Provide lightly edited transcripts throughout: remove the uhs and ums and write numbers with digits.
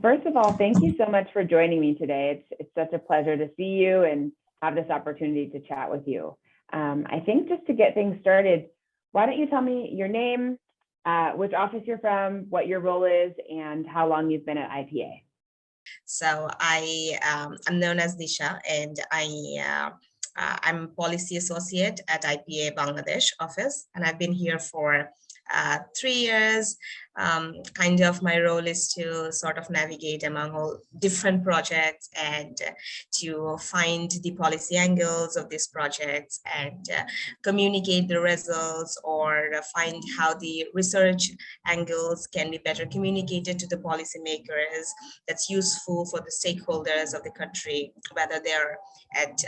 First of all, thank you so much for joining me today. It's such a pleasure to see you and have this opportunity to chat with you. I think just to get things started, why don't you tell me your name, which office you're from, what your role is, and how long you've been at IPA? So I'm known as Disha, and I'm policy associate at IPA Bangladesh office, and I've been here for 3 years. Kind of my role is to sort of navigate among all different projects and to find the policy angles of these projects and communicate the results, or find how the research angles can be better communicated to the policymakers that's useful for the stakeholders of the country, whether they're at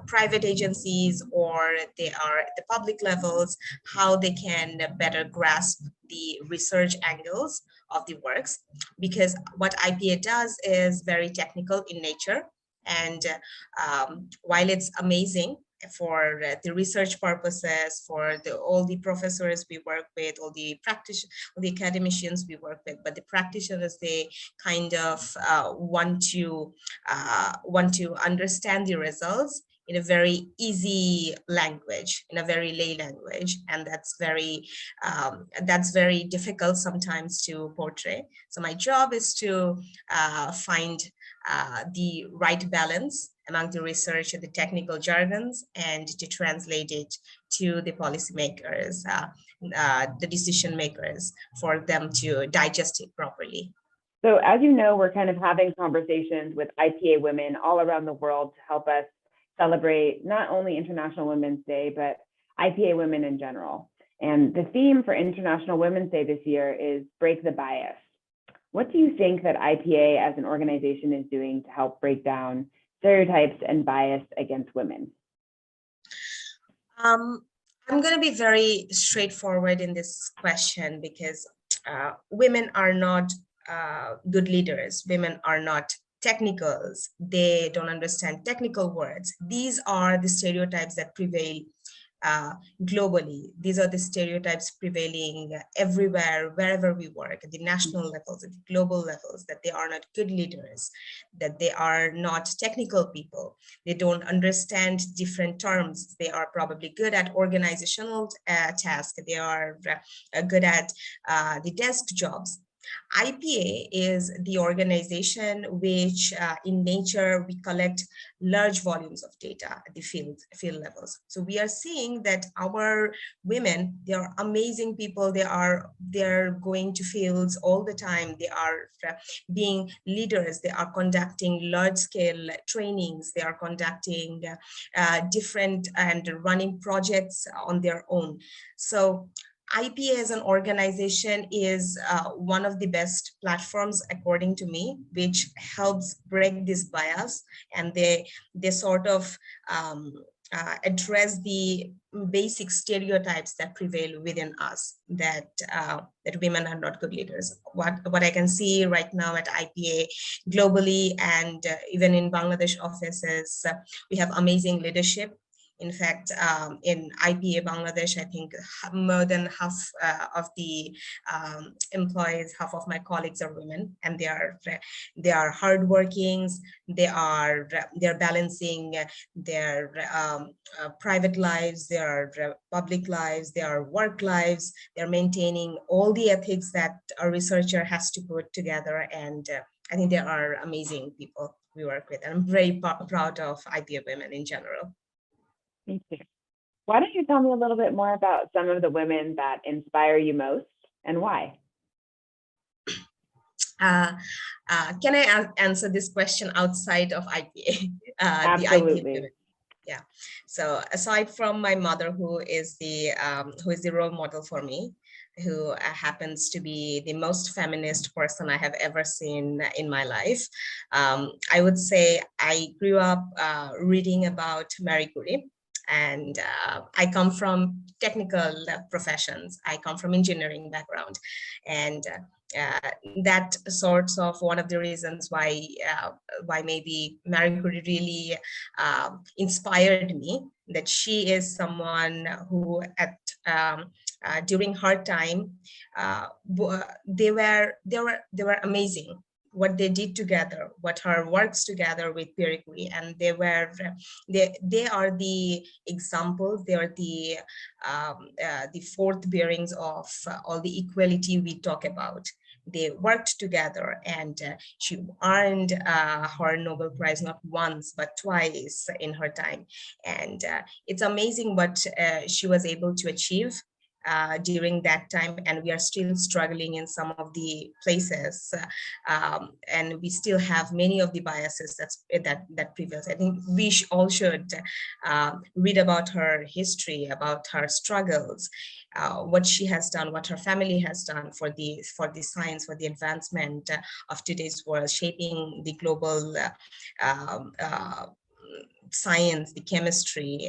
private agencies or they are at the public levels, how they can better grasp the research angles of the works. Because what IPA does is very technical in nature, and while it's amazing for the research purposes, for all the professors we work with, all the academicians we work with, but the practitioners, they kind of want to understand the results in a very easy language, in a very lay language, and that's very difficult sometimes to portray. So my job is to find the right balance among the research and the technical jargons, and to translate it to the policymakers, the decision makers, for them to digest it properly. So as you know, we're kind of having conversations with IPA women all around the world to help us celebrate not only International Women's Day, but IPA women in general. And the theme for International Women's Day this year is Break the Bias. What do you think that IPA as an organization is doing to help break down stereotypes and bias against women? I'm going to be very straightforward in this question, because women are not good leaders. Women are not technicals. They don't understand technical words. These are the stereotypes that prevail globally. These are the stereotypes prevailing everywhere, wherever we work, at the national levels, at the global levels, that they are not good leaders, that they are not technical people. They don't understand different terms. They are probably good at organizational tasks. They are good at the desk jobs. IPA is the organization which in nature we collect large volumes of data at the field levels. So we are seeing that our women, they are amazing people. They're going to fields all the time. They are being leaders. They are conducting large scale trainings. They are conducting different and running projects on their own. So IPA as an organization is one of the best platforms, according to me, which helps break this bias, and they sort of address the basic stereotypes that prevail within us, that women are not good leaders. What I can see right now at IPA globally and even in Bangladesh offices, we have amazing leadership. In fact, in IPA Bangladesh, I think more than half of the employees, half of my colleagues are women, and they are hardworking. They're balancing their private lives, their public lives, their work lives. They're maintaining all the ethics that a researcher has to put together, and I think they are amazing people we work with. And I'm very proud of IPA women in general. Thank you. Why don't you tell me a little bit more about some of the women that inspire you most and why? Can I answer this question outside of IPA? Absolutely. The IPA women? Yeah. So aside from my mother, who is the role model for me, who happens to be the most feminist person I have ever seen in my life, I would say I grew up reading about Marie Curie. And I come from technical professions. I come from engineering background, and that sorts of one of the reasons why maybe Marie Curie really inspired me. That she is someone who at during her time, they were amazing. What they did together, what her works together with Pierre Curie, and they are the examples. They are the fourth bearings of all the equality we talk about. They worked together, and she earned her Nobel Prize not once but twice in her time. And it's amazing what she was able to achieve during that time, and we are still struggling in some of the places, and we still have many of the biases that prevails. I think we all should read about her history, about her struggles, what she has done, what her family has done for the science, for the advancement of today's world, shaping the global science, the chemistry,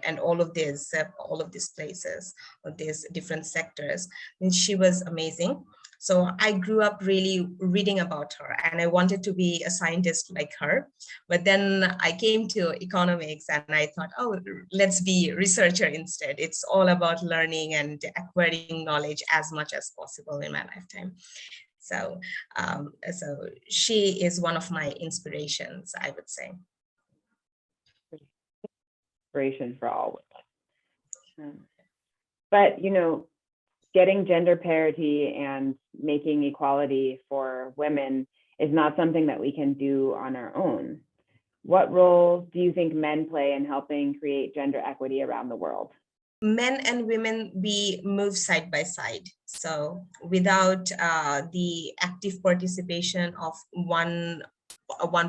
and all of these places, or these different sectors. And she was amazing. So I grew up really reading about her, and I wanted to be a scientist like her. But then I came to economics, and I thought, oh, let's be a researcher instead. It's all about learning and acquiring knowledge as much as possible in my lifetime. So, so she is one of my inspirations, I would say. Inspiration for all women. But, you know, getting gender parity and making equality for women is not something that we can do on our own. What role do you think men play in helping create gender equity around the world? Men and women, we move side by side. So without the active participation of one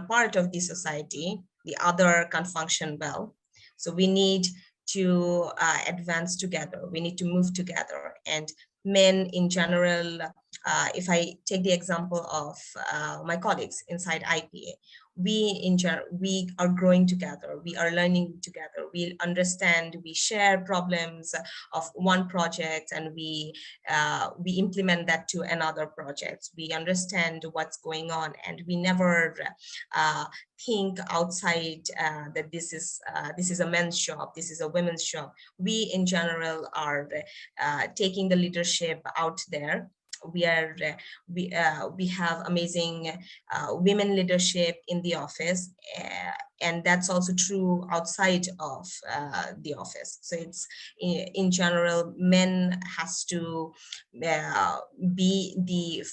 part of the society, the other can't function well. So we need to advance together. We need to move together. And men in general, if I take the example of my colleagues inside IPA, we are growing together, we are learning together, we understand, we share problems of one project, and we implement that to another project. We understand what's going on, and we never think outside that this is a men's job, this is a women's job. We in general are taking the leadership out there. We have amazing women leadership in the office, and that's also true outside of the office. So it's in general, men has to be the,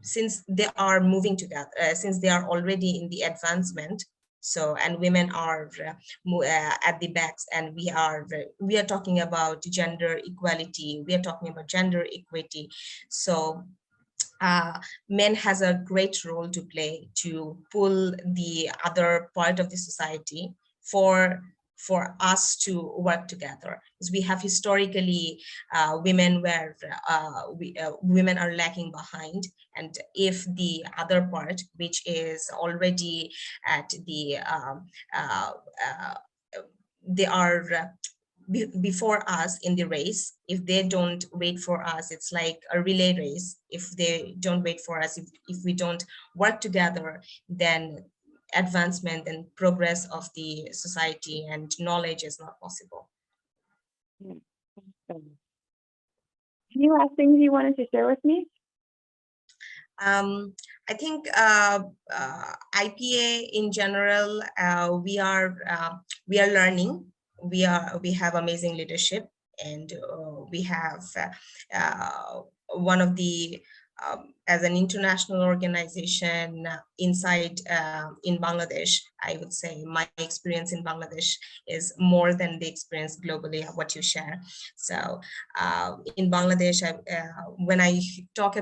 since they are moving together, since they are already in the advancement. So, and women are at the backs, and we are talking about gender equality, we are talking about gender equity. So men has a great role to play to pull the other part of the society for us to work together. Because we have historically women where women are lagging behind, and if the other part, which is already at the they are before us in the race, if they don't wait for us, it's like a relay race. If they don't wait for us, if we don't work together, then advancement and progress of the society and knowledge is not possible. Any last things you wanted to share with me? I think IPA in general, we are learning. We have amazing leadership, and we have one of the as an international organization inside in Bangladesh. I would say my experience in Bangladesh is more than the experience globally of what you share. So in Bangladesh, when I talk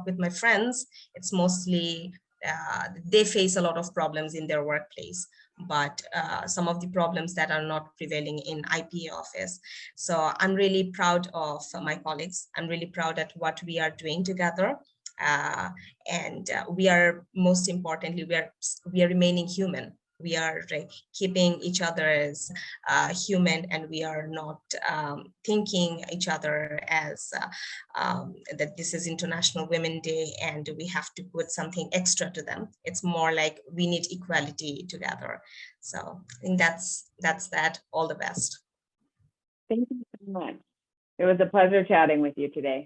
with my friends, it's mostly they face a lot of problems in their workplace, but some of the problems that are not prevailing in IPA office. So I'm really proud of my colleagues. I'm really proud at what we are doing together. And we are, most importantly, we are remaining human. We are keeping each other as human, and we are not thinking each other as that this is International Women's Day and we have to put something extra to them. It's more like we need equality together. So I think that's that. All the best. Thank you so much. It was a pleasure chatting with you today.